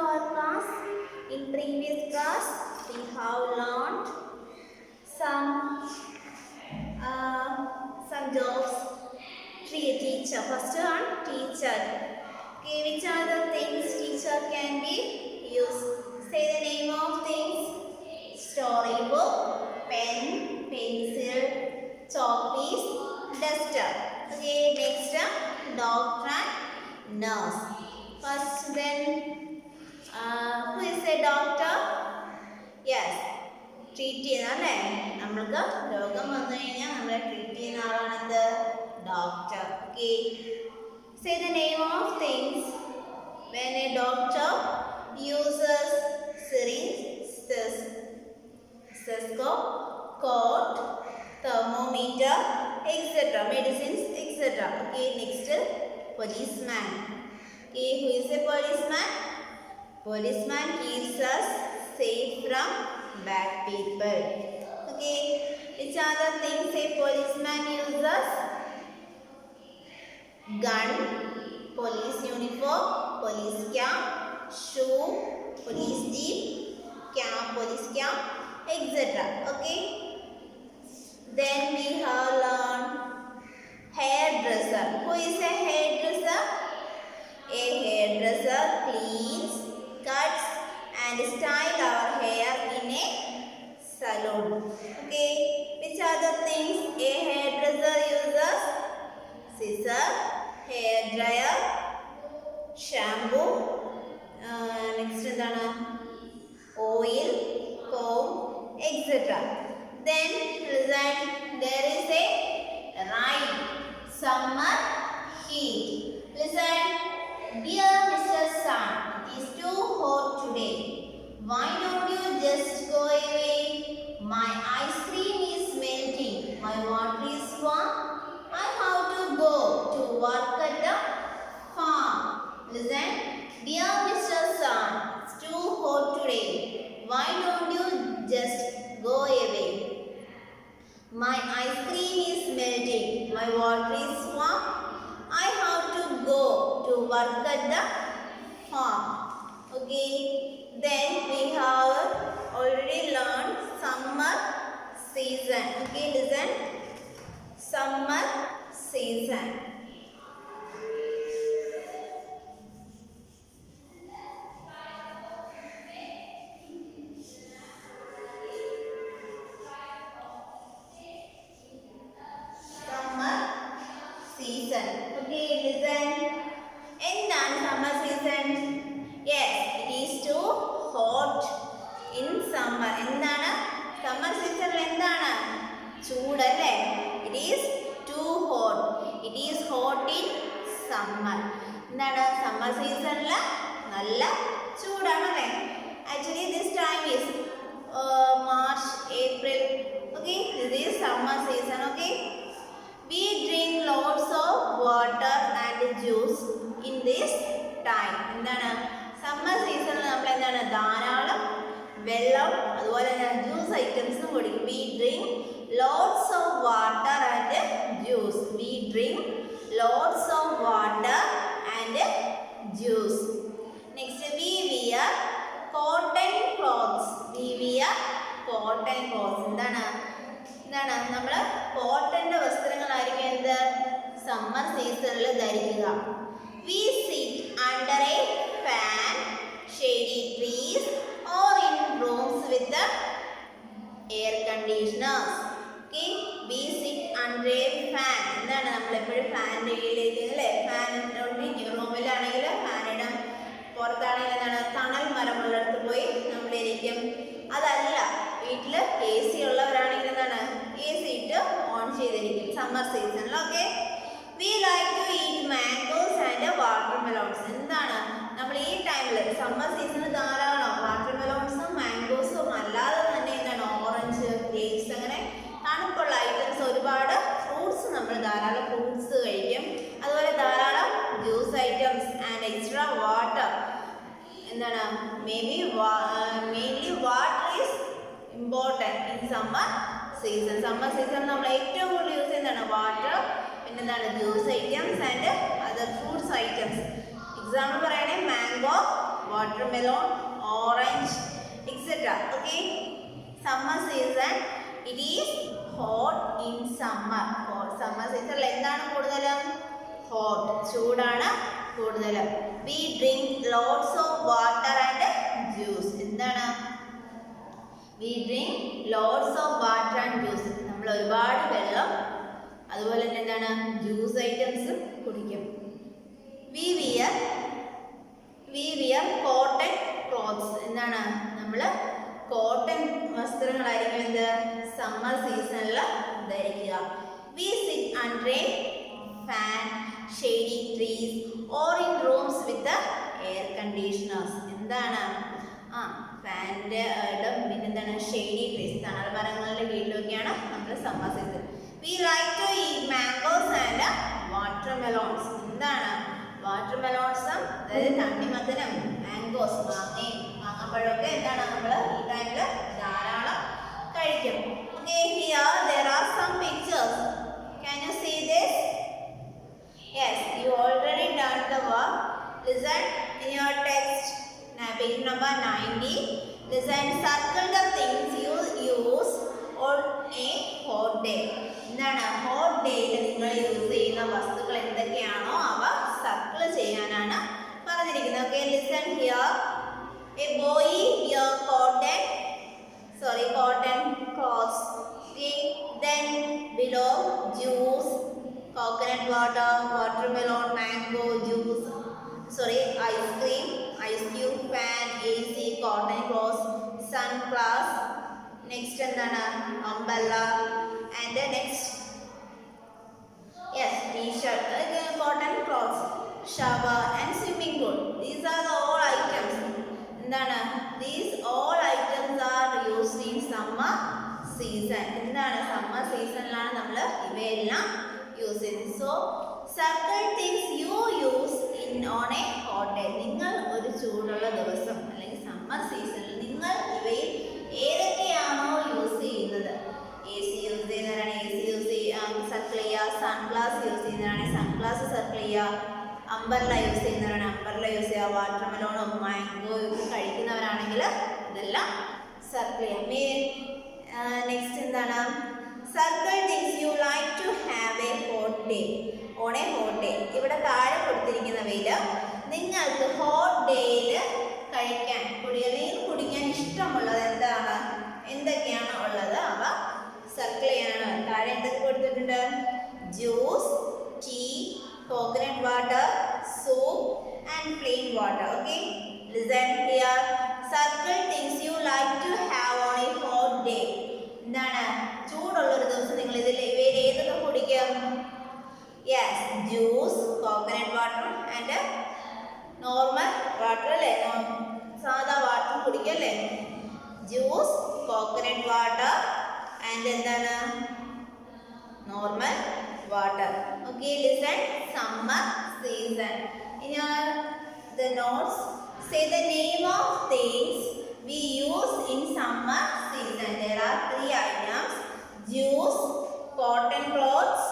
our class. In previous class, we have learned some jobs. Teacher. First one, teacher. Okay, which are the things teacher can be used? Say the name of things. Storybook, pen, pencil, chalk piece, duster. Okay, next doctor and nurse. First then, who is a doctor? Yes, treat ചെയ്യുന്നല്ലേ നമ്മൾക്ക് രോഗം വന്നു കഴിഞ്ഞാൽ നമ്മളെ treat ചെയ്യുന്ന ആളാണെന്ത് doctor. Okay, say the name of things when a doctor uses syringe, stethoscope, coat, thermometer, etc. medicines, etc. Okay, next policeman. Okay, who is a policeman? Policeman keeps us safe from bad people. Okay, which are the things a policeman uses? Gun, police uniform, police cap, shoe, police jeep, cap, police cap, etc. Okay. Then we have learned hairdresser. Who is a hairdresser? A hairdresser cleans, cuts and styles our hair in a salon. Okay. Which are the things a hairdresser uses? Scissor, hair dryer, shampoo, next endana oil, comb, etc. Then listen, there is a rhyme, summer heat. Listen, dear Mr. Sun, it is too hot today. Why don't you just go away? My ice cream is melting, my water is warm, I have to go to work at the farm. Listen, dear Mr. Sun, it's too hot today. Why don't you just go away? My ice cream is melting. My water is warm. I have to go to work at the farm. Okay. Then we have already learned summer season. Okay, listen. Summer season. Summer season. Okay, listen. എന്താണ് summer season? Yes, it is too hot in summer. എന്താണ് summer season എന്താണ്? ചൂടല്ലേ? It is too hot. It is hot in summer. എന്താണ് summer seasonൽ നല്ല ചൂടാണല്ലേ? Actually this time is March, April. Okay, this is summer season. Okay, we drink lots of water and juice in this time. എന്താണ് summer seasonൽ നമ്മൾ എന്താണ് ധാരാളം വെള്ളം അതുപോലെ തന്നെ juice ഐറ്റംസും കുടിക്കും. We drink lots of water and juice. We drink lots of water and juice. Next, we wear cotton clothes. We wear cotton clothes. എന്താണ് നമ്മൾ കോട്ടന്റെ വസ്ത്രങ്ങളായിരിക്കും എന്ത് സമ്മർ സീസണിൽ ധരിക്കുക. We sit under a fan, shady trees or in rooms with the air conditioners. Okay, we sit under a fan. എന്താണ് നമ്മൾ എപ്പോഴും ഫാനിന്റെ കീഴിലേക്ക് അല്ലേ ഫാൻ റൂമിലാണെങ്കിൽ ഫാൻ ഇടാം, പുറത്താണെങ്കിൽ എന്താണ് തണൽ മരമുള്ളിടത്ത് പോയി നമ്മൾ ഇരിക്കും. അതല്ല വീട്ടിൽ എ സി ഉള്ളവരാണെങ്കിൽ എന്താണ് എ സി ഇട്ട് ഓൺ ചെയ്തിരിക്കും സമ്മർ സീസണിൽ. Okay, we like to eat mangoes and watermelons. എന്താണ് നമ്മൾ ഈ ടൈമിൽ സമ്മർ സീസണിൽ ധാരാളം വാട്ടർ മെലോൺസും മാംഗോസും അല്ലാതെ തന്നെ എന്താണ് ഓറഞ്ച്, ഗ്രേപ്സ് അങ്ങനെ തണുപ്പുള്ള ഐറ്റംസ് ഒരുപാട് ഫ്രൂട്ട്സ് നമ്മൾ ധാരാളം ഫ്രൂട്ട്സ് കഴിക്കും. അതുപോലെ ധാരാളം juice items and extra water. എന്താണ് mainly water is important in summer season. Summer season നമ്മൾ ഏറ്റവും കൂടുതൽ യൂസ് ചെയ്യുന്നതാണ് വാട്ടർ, പിന്നെ എന്താണ് juice items and other fruits items. Example പറയണേ mango, watermelon, orange, etc. Okay, summer season, it is hot in summer. Summer season എന്താണ് കൂടുതലും? Hot, ചൂടാണ് കൂടുതലും. We drink lots of water and juice. എന്താണ്? We drink lots of water and juice. നമ്മൾ ഒരുപാട് വെള്ളം അതുപോലെ തന്നെ എന്താണ് ജ്യൂസ് ഐറ്റംസ് കുടിക്കും. We wear cotton clothes. എന്താണ്? നമ്മൾ കോട്ടൺ വസ്ത്രങ്ങളായിരിക്കും എന്ത് സമ്മർ സീസണിൽ ധരിക്കുക. We sit under a fan, shady trees or in rooms with the air conditioners. എന്താണ്? ഫാനിൻ്റെ പിന്നെന്താണ് ഷെയ്ഡി ട്രീസ് തണൽ മരങ്ങളുടെ കീഴിലൊക്കെയാണ് നമ്മൾ summer season. We like to eat mangoes and watermelons. എന്താണ്? വാട്ടർമെലോൺസും അതായത് തണ്ണിമത്തനും മാംഗോസ് മാങ്ങയും മാങ്ങപ്പഴമൊക്കെ എന്താണ് നമ്മൾ ഈ ടൈമിൽ ധാരാളം കഴിക്കും. Okay, here there are some pictures. Can you see this? Yes, you already done the work. Listen in your text, page number 90. Listen, circle the things you use on a hot day. എന്താണ് hot ഡേയിൽ നിങ്ങൾ use ചെയ്യുന്ന വസ്തുക്കൾ എന്തൊക്കെയാണോ അവ circle ചെയ്യാനാണ് പറഞ്ഞിരിക്കുന്നത്. Okay, listen here. A boy here cotton cloths. Okay, then below juice, coconut water, watermelon, mango juice, ice cream, ice cube, fan, AC, cotton cloths, sunglass, next എന്താണ് umbrella, and the next yes t-shirt, cotton cloths, shower and swimming pool. These are the all items. എന്താണ് these all items are used in summer season. എന്താണ് summer സീസണിലാണ് നമ്മൾ ഇവയെല്ലാം use ചെയ്യുന്നത്. So circle things you use in on a hot day. നിങ്ങൾ ഒരു ചൂടുള്ള ദിവസം അല്ലെങ്കിൽ സമ്മർ സീസണിൽ നിങ്ങൾ ഇവയിൽ ഏതൊക്കെയാണോ യൂസ് ചെയ്യുന്നത്, എ സി യൂസ് ചെയ്യുന്നവരാണ് എ സി യൂസ് സർക്കിൾ ചെയ്യുക, സൺഗ്ലാസ് യൂസ് ചെയ്യുന്നവരാണെങ്കിൽ സൺഗ്ലാസ് സർക്കിൾ ചെയ്യുക, അംബർല യൂസ് ചെയ്യുന്നവരാണ് അംബർല യൂസ് ചെയ്യുക, വാട്ടർമെലോണോ മാംഗോ കഴിക്കുന്നവരാണെങ്കിൽ ഇതെല്ലാം സർക്കിൾ ചെയ്യാം. നെക്സ്റ്റ് എന്താണ് circle things you like to have a hot day on a hot day. ഇവിടെ താഴെ കൊടുത്തിരിക്കുന്നവയിൽ നിങ്ങൾക്ക് ഹോട്ട് ഡേയിൽ കഴിക്കാൻ കുടിക്കാൻ ഇഷ്ടമുള്ളത് എന്താണ്, എന്തൊക്കെയാണ് ഉള്ളത് അവ സർക്കിൾ ചെയ്യാനാണ്. താഴെ എന്തൊക്കെ കൊടുത്തിട്ടുണ്ട്? Juice, tea, coconut water, soup and plain water. Okay, listen here. Circle things you like to have on a hot day. എന്താണ് ചൂടുള്ളൊരു ദിവസം നിങ്ങൾ ഇവയിൽ ഏതൊക്കെ കുടിക്കും? Yes, juice, coconut water and normal water അല്ലേ, സാധാ വാട്ടർ കുടിക്കും അല്ലേ. ജ്യൂസ്, കോക്കനട്ട് വാട്ടർ ആൻഡ് എന്താണ് normal water. Okay, listen, summer season. In the notes, say the name of things we use in summer season. There are 3 items: juice, cotton cloths,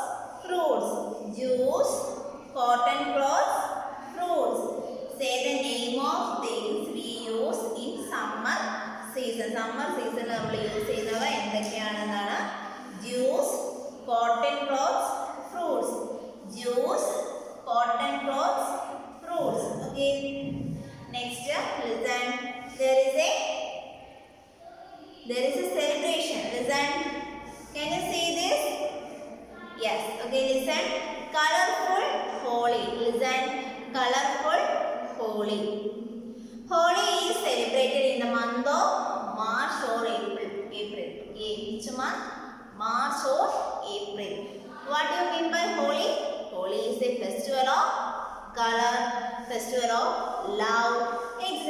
fruits. Juice, cotton cloths, fruits. Say the name of things we use in summer season. Summer season നമ്മൾ use ചെയ്യുന്നവ എന്തൊക്കെയാണെന്നാണ്? Juice, cotton cloths, fruits. Juice, cotton cloths, fruits. Okay, next listen, there is a celebration. Listen, can you see this? Yes. Okay, listen, colorful Holi. Listen, colorful Holi. Holi is celebrated in the month of March or April. Okay, which month? March or April. What do you mean by Holi? Holi is a festival of color, festival of love, etc.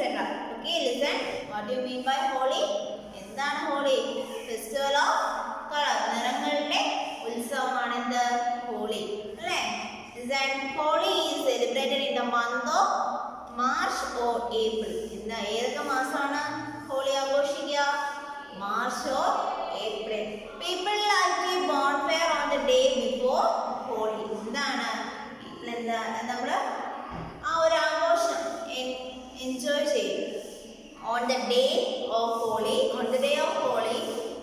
Okay, listen. What do you mean by Holi? എന്താണ് holy? Festival of colour, നിറങ്ങളുടെ ഉത്സവമാണ് എന്ത്? Holy അല്ലേ? Listen, Holi is celebrated in the month of March or April. ഏതൊക്കെ മാസമാണ് holy ആഘോഷിക്കുക? March or April. People like a bonfire on the day before Holi. എന്താണ് നമ്മൾ ആ ഒരു ആഘോഷം എൻജോയ് ചെയ്യും. On the day of Holi,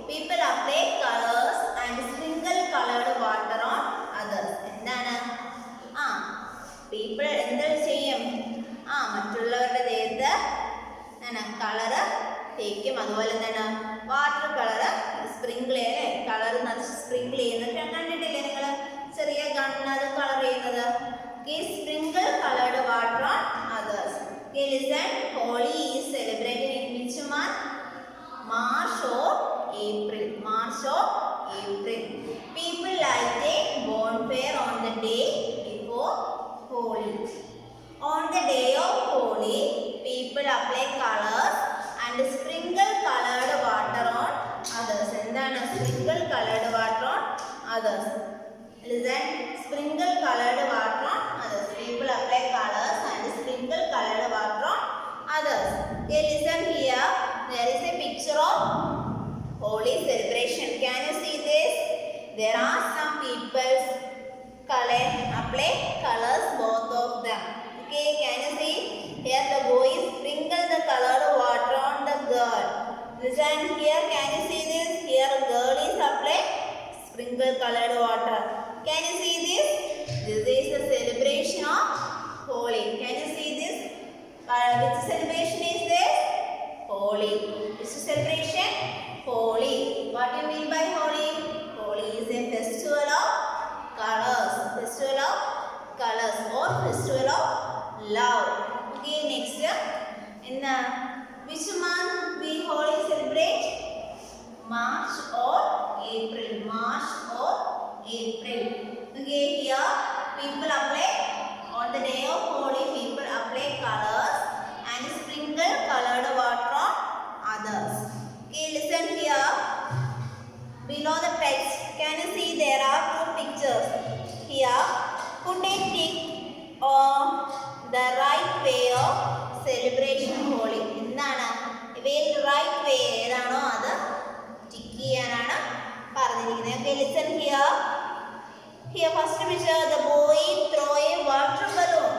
people apply colors and sprinkle colored water on others. എന്താണ്? people എന്ത് ചെയ്യും? മറ്റുള്ളവരുടെ ദേഹത്ത് കളറ് തേക്കും. അതുപോലെ എന്താണ് വാട്ടർ കളറ് സ്പ്രിങ്കിൾ ചെയ്യല്ലേ, കളർ സ്പ്രിങ്കിൾ ചെയ്യുന്നത് കണ്ടിട്ടില്ലേ നിങ്ങൾ? ചെറിയ ഗണ്ണത് കളർ ചെയ്യുന്നത്. Sprinkle colored water on others. Okay, listen. Holi is celebrated in which month? March or April. March or April. People light a bonfire on the day before Holi. On the day of Holi, people apply colors and sprinkle colored water on others. എന്താണ് sprinkle colored water on others? Listen. Sprinkle colored water on others. People apply colors and sprinkle colored water on others. Okay, listen here. There is a picture of Holi celebration. Can you see this? There are some people apply colors, both of them. Okay, can you see? Here the boy sprinkle the colored water on the girl. Listen here. Can you see this? Here girl is apply sprinkle colored water. Can you see this? This is the celebration of Holi. Can you see this? Which celebration is this? Holi. Which celebration? Holi. What do you mean by Holi? Holi is a festival of colors. Festival of colors or festival of love. Okay, next. In which month we Holi celebrate? March or April. March or April. Okay, here people apply on the day of Holi. People apply colors and sprinkle colored water on others. Okay, listen here. Below the text, can you see there are two pictures? Here, put a tick on the right way of celebration Holi. എന്താണ് ഇവയിൽ right വേ ഏതാണോ അത് tick ചെയ്യാനാണ് പറഞ്ഞിരിക്കുന്നത്. Okay, listen here. Here first picture, the boy throw a water balloon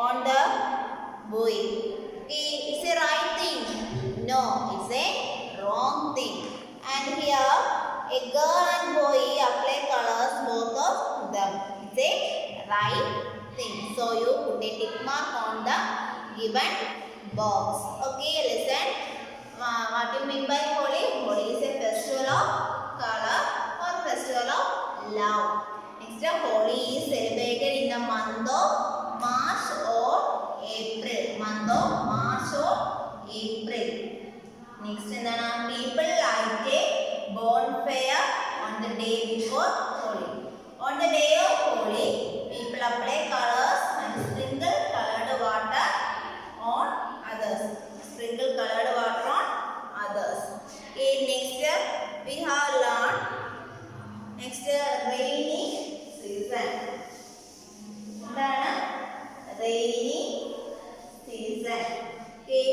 on the boy. Okay, it's a right thing? No, it's a wrong thing. And here a girl and boy apply colors, both of them. It's a right thing. So you put a tick mark on the given box. Okay, listen. What do you mean by Holi? Holi is a festival of color or festival of love. Next, Holi is celebrated in the month of March or April. Month of March or April. Next, people light a bonfire on the day before Holi. On the day of Holi, people apply colors and sprinkle colored water on others. Sprinkle colored water on others. Okay, next we have learned. Next, rainy season. എന്താണ് rainy season? Okay.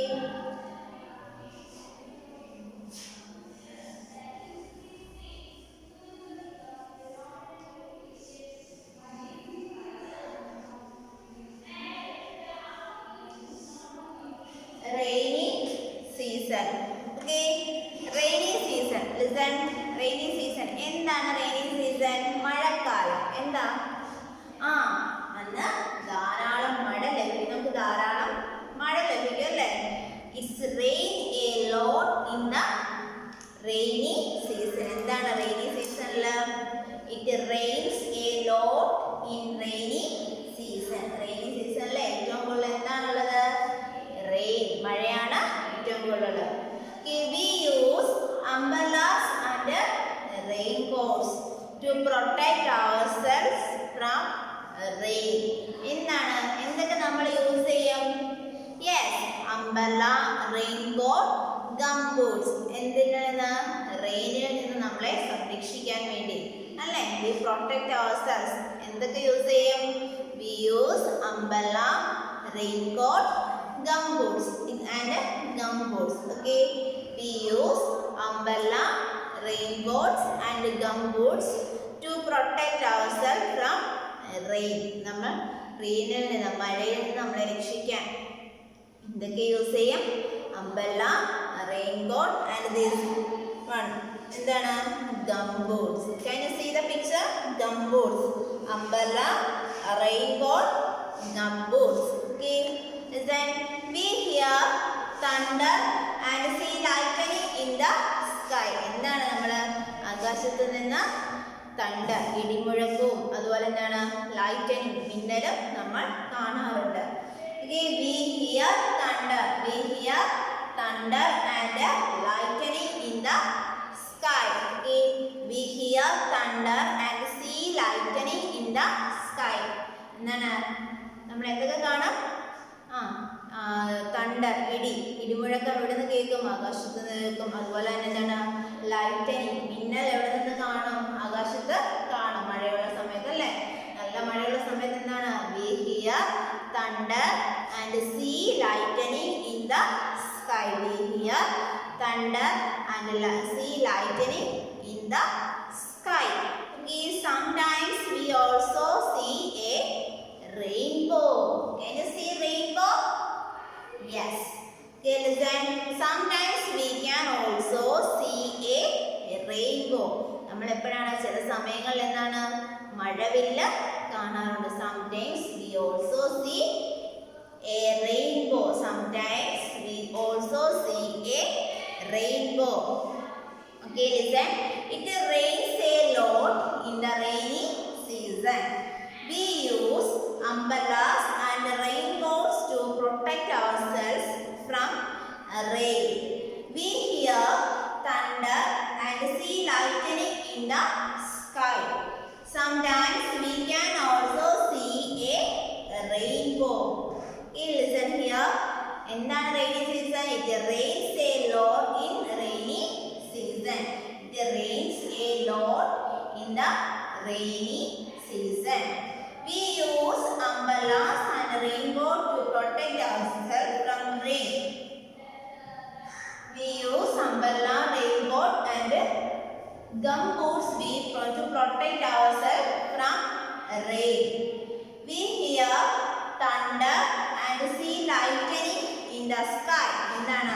Rainy season. Okay, rainy season. Listen, rainy season. എന്താണ് rainy season? മഴക്കാലം. എന്താ? അന്ന് ധാരാളം മഴ ലഭിക്കും. നമുക്ക് ധാരാളം മഴ ലഭിക്കും അല്ലേ? It's rain a lot in the rainy season. എന്താണ് rainy seasonൽ? It rains a lot in rainy season. Rainy seasonൽ ഏറ്റവും കൂടുതൽ എന്താണുള്ളത്? Rain. മഴയാണ് ഏറ്റവും കൂടുതൽ. We use umbrellas and raincoats to protect ourselves from rain. എന്തൊക്കെ നമ്മൾ യൂസ് ചെയ്യും? Yes, umbrella, raincoat, gumboots. എന്തിനാണ്? റെയിനിൽ നിന്ന് നമ്മളെ സംരക്ഷിക്കാൻ വേണ്ടി അല്ലേ? We protect ourselves. എന്തൊക്കെ യൂസ് ചെയ്യും? We use umbrella, raincoat, gumboots and gumboots. Okay, we use umbrella, raincoats and gumboots to protect ourselves from rain. നമ്മൾ റെയിനിൽ നിന്ന് മഴയിൽ നിന്ന് നമ്മളെ രക്ഷിക്കാൻ എന്തൊക്കെ യൂസ് ചെയ്യും? umbrella, raincoat, and this one. എന്താണ്? Gumboots. Can you see the picture? Gumboots. Umbrella, raincoat, gumboots. Okay. Then we hear thunder and see lightning in the sky. എന്താണ് നമ്മൾ ആകാശത്ത് നിന്ന് തണ്ടർ ഇടിമുഴക്കവും അതുപോലെ എന്താണ് ലൈറ്റനിങ് മിന്നലും നമ്മൾ കാണാറുണ്ട്. Okay, we hear thunder and lightning in the sky. Okay, we hear thunder and see lightning in the sky. എന്താണ് നമ്മൾ എന്തൊക്കെ കാണാം? തണ്ടർ ഇടിമുഴക്കം എവിടെ നിന്ന് കേൾക്കും? ആകാശത്ത് നിന്ന് കേൾക്കും. അതുപോലെ തന്നെ എന്താണ് ലൈറ്റനിങ് മിന്നൽ എവിടെ നിന്ന് കാണും? ആകാശത്ത് കാണും. മഴയുള്ള സമയത്ത് അല്ലേ? നല്ല മഴയുള്ള സമയത്ത് എന്താണ്? we hear thunder and see lightning in the sky. We hear thunder and see lightning in the sky. Okay, sometimes we also see a rainbow. Can you see rainbow? Yes. Okay, listen. Sometimes we can also see a rainbow. നമ്മൾ എപ്പോഴാണ് ചില സമയങ്ങളിൽ എന്താണ് മഴവില്ല് കാണാറുണ്ട്. Sometimes we also see a rainbow. Sometimes we also see a rainbow. Okay, listen. It rains a lot in the rainy season. We use umbrellas and raincoats to protect ourselves from rain. We hear thunder and see lightning in the sky. Sometimes we can also see a rainbow. Okay, listen here. എന്താണ് rainy season? It rains a lot in rainy season. It rains a lot in the rainy season. We use umbrellas and raincoat to protect ourselves from rain. We use umbrella, raincoat, and gumboots to protect ourselves from rain. We hear thunder and see lightning in the sky. എന്താണ്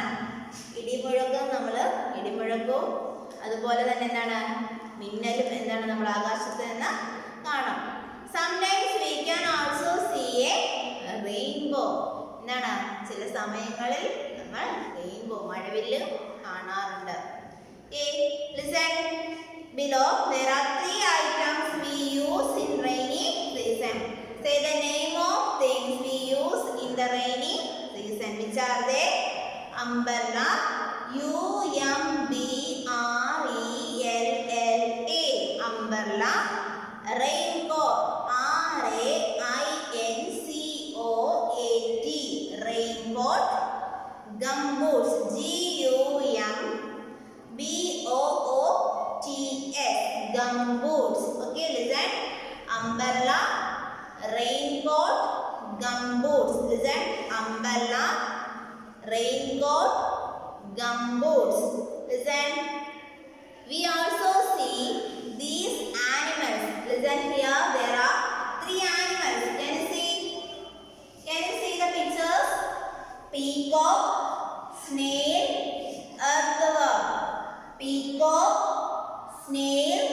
ഇടിമുഴക്കം? നമ്മൾ ഇടിമുഴക്കവും അതുപോലെ തന്നെ എന്താണ് മിന്നലും എന്താണ് നമ്മൾ ആകാശത്ത് നിന്ന് കാണാം. Sometimes we can also see a rainbow. എന്താണ് ചില സമയങ്ങളിൽ നമ്മൾ റെയിൻബോ മഴവില്ല് കാണാറുണ്ട്. Okay, listen. Below there are 3 items we use in rainy season. Say the name of things we use in the rainy season. Which are they? Umbrella, U-M-B-R-E-L-L-A, umbrella. Raincoat, R-A-I-N-C-O-A-T, raincoat. Gumboots, G-U-M-B-O-O-T-S, gumboots. Okay, listen. Umbrella, raincoat, gumboots. Listen. Umbrella, raincoat, gumboots. Listen. We also see these animals. Listen here. There are 3 animals. Can you see? Can you see the pictures? Peacock, snail, earthworm. Peacock, snail,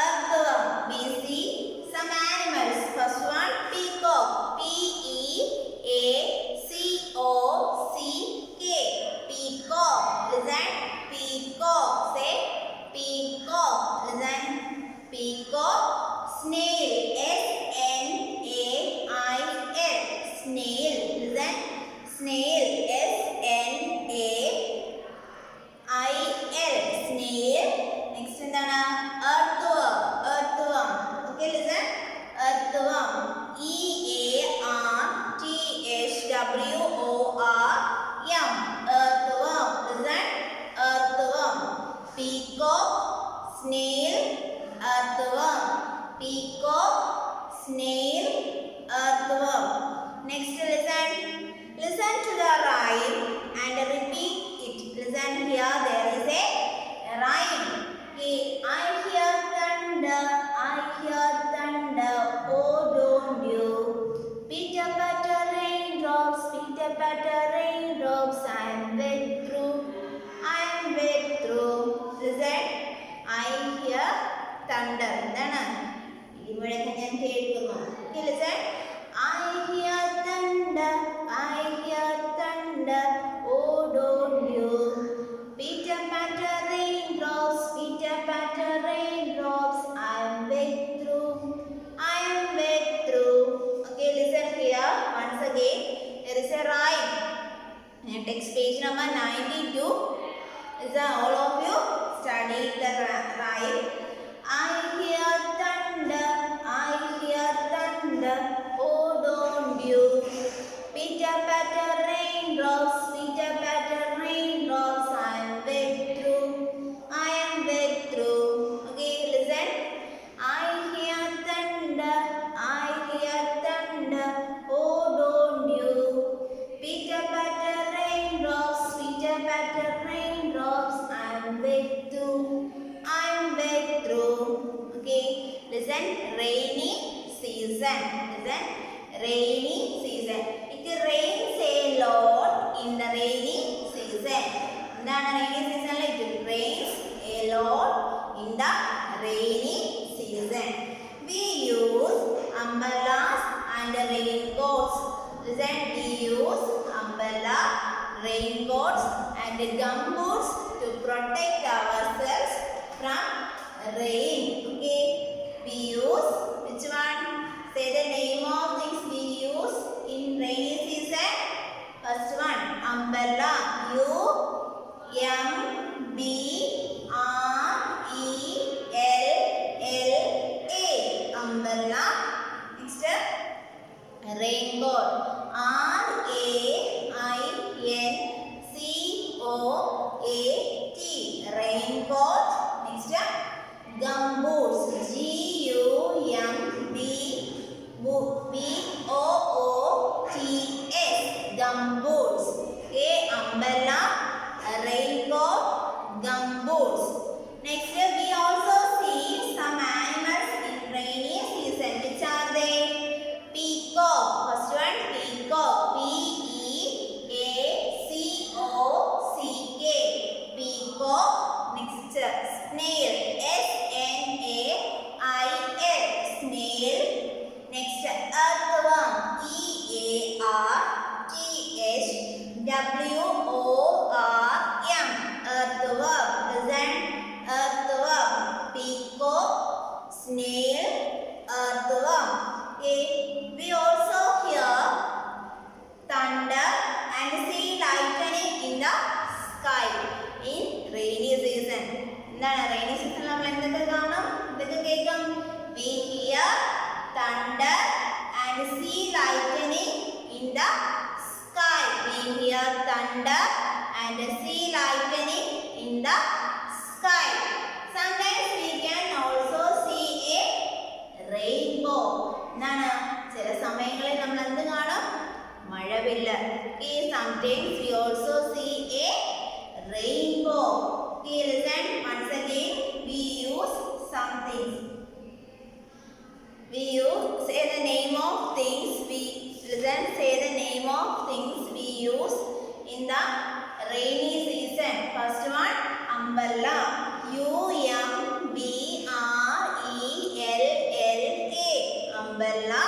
earthworm. We see some animals. First one, peacock. P-E-A-C-O-C-K. Peacock. Listen. Peacock. Say peacock. Listen. Peacock. Snail. S-N-A-I-L. Snail. Listen. Snail. S-N-A-I-L. Snail. Next എന്താണ്? Earthworm. Earthworm. Okay, listen. Earthworm. E-A-R-T-H-W-O-R-M. Earthworm. Listen. Earthworm. Peacock, snail, earthworm. Peacock, snail, earthworm. Next, listen. Listen to the rhyme and repeat it. Listen here. There is a rhyme. Okay. I hear thunder. I hear thunder. Oh, don't you? Pitter patter raindrops. Pitter patter raindrops. I am very ഞാൻ കേൾക്കുന്നു. Okay, listen. I hear thunder, I hear thunder, oh don't you. Pitter patter raindrops, pitter patter raindrops, I am wet through, I am wet through. Okay, listen here once again. There is a rhyme. Text page number 92. Is all of you studied the rhyme? I hear thunder, I hear thunder, oh don't you. Pitter patter raindrops, pitter patter raindrops, I am wet through, I am wet through. Okay, listen. I hear thunder, I hear thunder, oh don't you. Pitter patter raindrops, pitter patter raindrops, I am wet through, I am wet through. Okay, listen. Rainy season. Listen. Rainy season. It rains a lot in the rainy season. എന്താണ് rainy season? It rains a lot in the rainy season. We use umbrellas and raincoats. Listen. We use umbrella, raincoats and gumboots to protect ourselves from rain. Okay. We use which one? Say the name of things we use in rainy season. First one, umbrella. U-M-B-R-E-L-L-A. Umbrella. Next, raincoat. R-A-I-N-C-O-A-T. Raincoat. Next, gumboots. G-U-M-B-B-O-O-T-S. Gumboots. Okay, umbrella, raincoat, gumboots. Next, we also see some animals in rainy season. Which are they? Peacock. First one, peacock. P-E-A-C-O-C-K. Peacock. Next, snail. S-N-A-I-L. Snail. Next, earthworm. E-A-R-T-H-W-O-R-M. Earthworm. Listen. Earthworm. Peacock, snail, earthworm. Okay. We also hear thunder and see lightning in the sky in rainy season. എന്താണ് rainy season നമ്മൾ എന്തൊക്കെ കാണും? എന്തൊക്കെ കേൾക്കും? We hear thunder and see lightning in the sky. We hear thunder and see lightning in the sky. Sometimes we can also see a rainbow. എന്താണ്? ചില സമയങ്ങളിൽ നമ്മൾ എന്ത് കാണും? മഴവില്ല്. Okay, sometimes we also see a rainbow. Okay, listen once again. We use some things. We use, say the name of things. We listen. Say the name of things we use in the rainy season. First one, umbrella. U-M-B-R-E-L-L-A. Umbrella.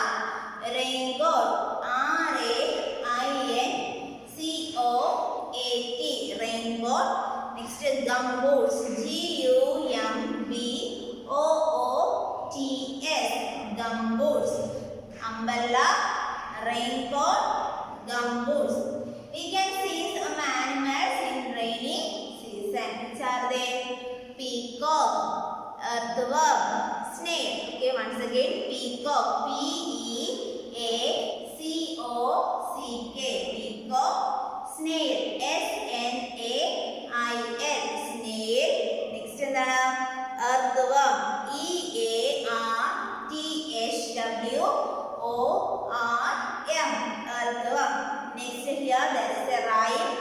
Raincoat. R-A-I-N-C-O-A-T. Raincoat. Next, gumboots. G-U-M-B-O-O-T-S. Gumboots. Umbrella, raincoat, gumboots. We can see some animals in rainy season. Which are they? Peacock, earthworm, snail. Okay, once again, peacock. P-E-A-C-O-C-K. Peacock. Snail. S-N-A-I-L. Snail. Next എന്താണ്? Earthworm. E-A-R-T-H-W-O-R-M. Earthworm. Next here there is a rhyme.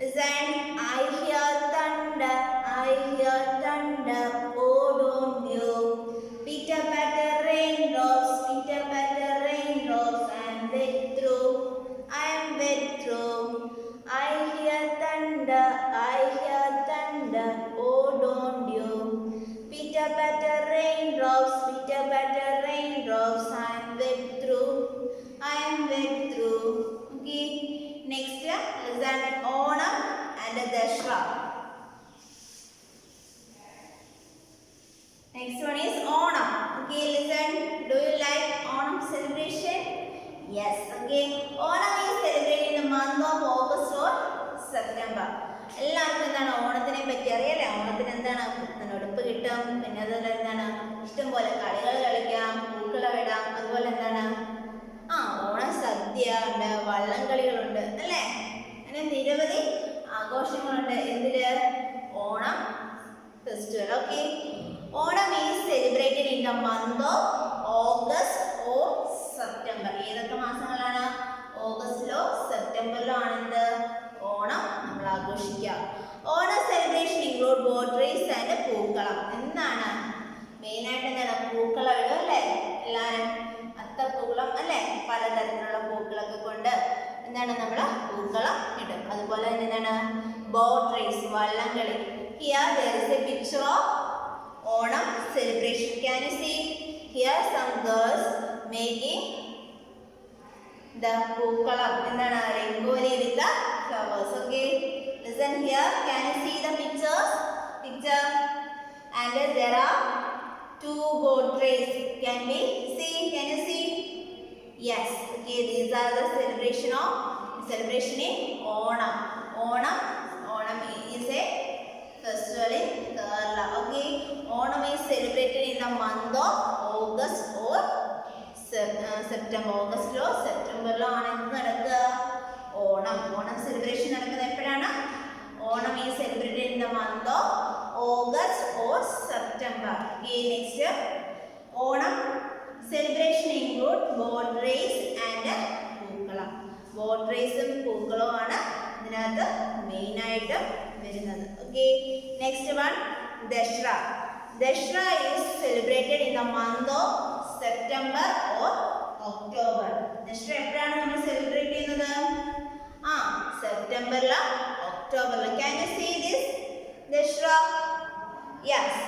Listen. I hear thunder, I hear thunder, oh don't you. Pitter patter raindrops, pitter patter raindrops, I am wet through, I am wet through. I hear thunder, I hear thunder, oh don't you. Pitter patter raindrops, pitter patter raindrops. Next one is Onam. Okay, listen. Do you like Onam celebration? Yes. Okay. Onam is celebrated in the month of August or September. എല്ലാവർക്കും എന്താണ് ഓണത്തിനെ പറ്റി അറിയാലേ? ഓണത്തിന് എന്താണ് ഉടുപ്പ് കിട്ടും, പിന്നെ അതുപോലെ എന്താണ് ഇഷ്ടംപോലെ കളികൾ കളിക്കാം, പൂക്കളമിടാം, അതുപോലെ എന്താണ് ഓണസദ്യ ഉണ്ട്, വള്ളംകളികളുണ്ട് അല്ലേ? അങ്ങനെ നിരവധി ആഘോഷങ്ങളുണ്ട്. എന്തില്? Onam festival. Okay, Onam is celebrated in the month of August or September. ഏതൊക്കെ മാസങ്ങളാണ്? ഓഗസ്റ്റിലോ സെപ്റ്റംബറിലോ ആണെന്ത് ഓണം നമ്മൾ ആഘോഷിക്കുക. Onam celebration include boat race and pookalam. എന്താണ് മെയിനായിട്ട്? എന്താണ് പൂക്കളം ഇടും അല്ലേ? എല്ലാവരും അത്തപ്പൂക്കളം അല്ലേ? പലതരത്തിലുള്ള പൂക്കളൊക്കെ കൊണ്ട് എന്താണ് നമ്മൾ പൂക്കളം ഇടും. അതുപോലെ തന്നെ എന്താണ് ബോട്ട് റേസ്, വള്ളംകളി. Here there is a picture of Onam celebration. Can you see? Here some girls making the പൂക്കളം. എന്താണ് rangoli with the flowers. Okay, listen here. Can you see the picture? And there are two boat race. Can we see? Can you see? Yes. Okay, these are the celebration in Onam. Onam is a festival in Kerala. Okay, Onam is celebrated in the month of August or September. August or September lo aanu nadakka Onam celebration nadakkunna eppozhana? Onam is celebrated in the month of August or September. Okay, next Onam celebration include boat race and pookalam. Boat റേസും പൂക്കളവും ആണ് ഇതിനകത്ത് main ആയിട്ട് വരുന്നത്. Okay, next one Dussehra. Dussehra is celebrated in the month of September or October. ദശറ എപ്പോഴാണ് നമ്മൾ celebrate ചെയ്യുന്നത്? സെപ്റ്റംബറിലോ ഒക്ടോബറിലോ. Can you see this Dussehra? Yes.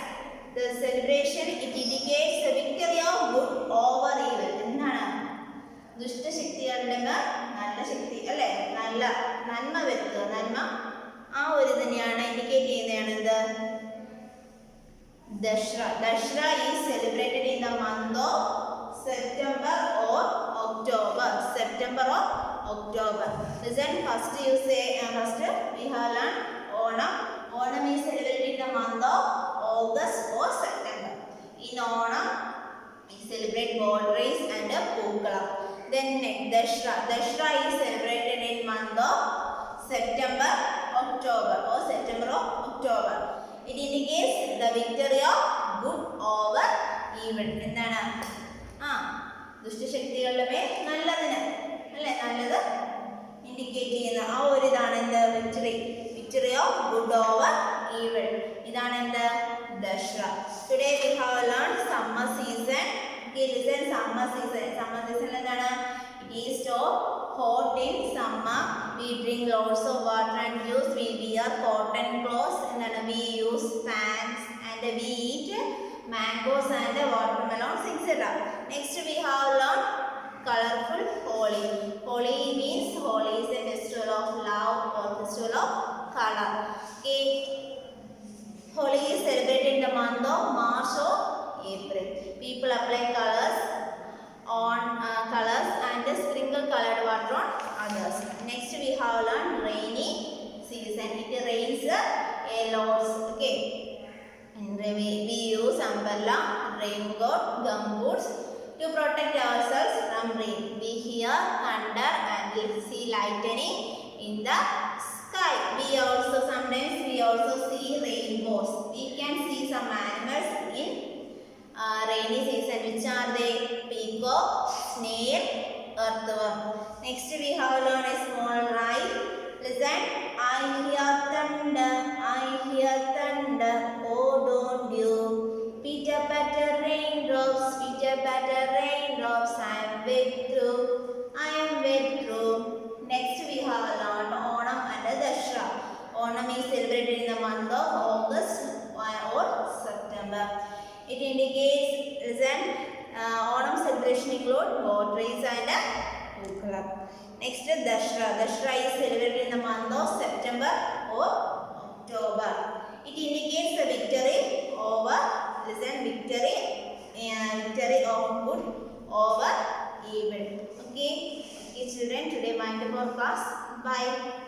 The celebration it indicates the victory of good over evil. എന്താണ്? ദുഷ്ടശക്തികളുടെ മേൽ നല്ല ശക്തി അല്ലേ? നല്ല നന്മ വരുത്തുക. നന്മ ആ ഒരു തന്നെയാണ് ഇൻഡിക്കേറ്റ് ചെയ്യുന്നതാണ് എന്ത്? Dussehra. Dussehra is celebrated in the month of September or October. September or October. Listen, first we have learned Onam. Onam is celebrated in the month of August or September. In Onam, we celebrate boat race and പൂക്കളം. Then Dashra. Dashra is celebrated in month of September, October or September or October. It indicates the victory of good over evil. എന്താണ്? ദുഷ്ടശക്തികളുടെ മേൽ നല്ലതിന് അല്ലേ? നല്ലത് indicate ചെയ്യുന്ന ആ ഒരു ഇതാണ് എന്ത്? Victory of good over evil. ഇതാണ് എന്ത്? ദശറ. Today we have learned summer season. Okay, listen, summer season. Summer season എന്താണ്? It is so hot in summer. We drink lots of water and juice. We wear cotton clothes. എന്താണ്? We use fans and we eat mangoes and watermelons, etc. Next we have learned colorful Holi. Holi means Holi is a festival of love or festival of color. Okay, Holi is celebrated in the month of March or April. People apply colors and sprinkle colored water on others. Next we have learned rainy season. It rains a lot. Okay, and we use umbrella, raincoat, gumboots to protect ourselves from rain. We hear thunder and we see lightning in the sky. We also sometimes see rainbows. We can see some animals in rainy season. Which are they? Peacock, snail, earthworm. Next we have learned a small rhyme. Listen. I hear thunder, oh don't you? Pitter patter raindrops, I am wet through. Next we have learned Onam and Dashra. Onam is celebrated in the month of August or September. It indicates, listen, Onam celebration include boat race and പൂക്കളം. Next Dashra. Dashra is celebrated in the month of September or October. It indicates the victory over evil. Okay, okay children, today mind our class. Bye.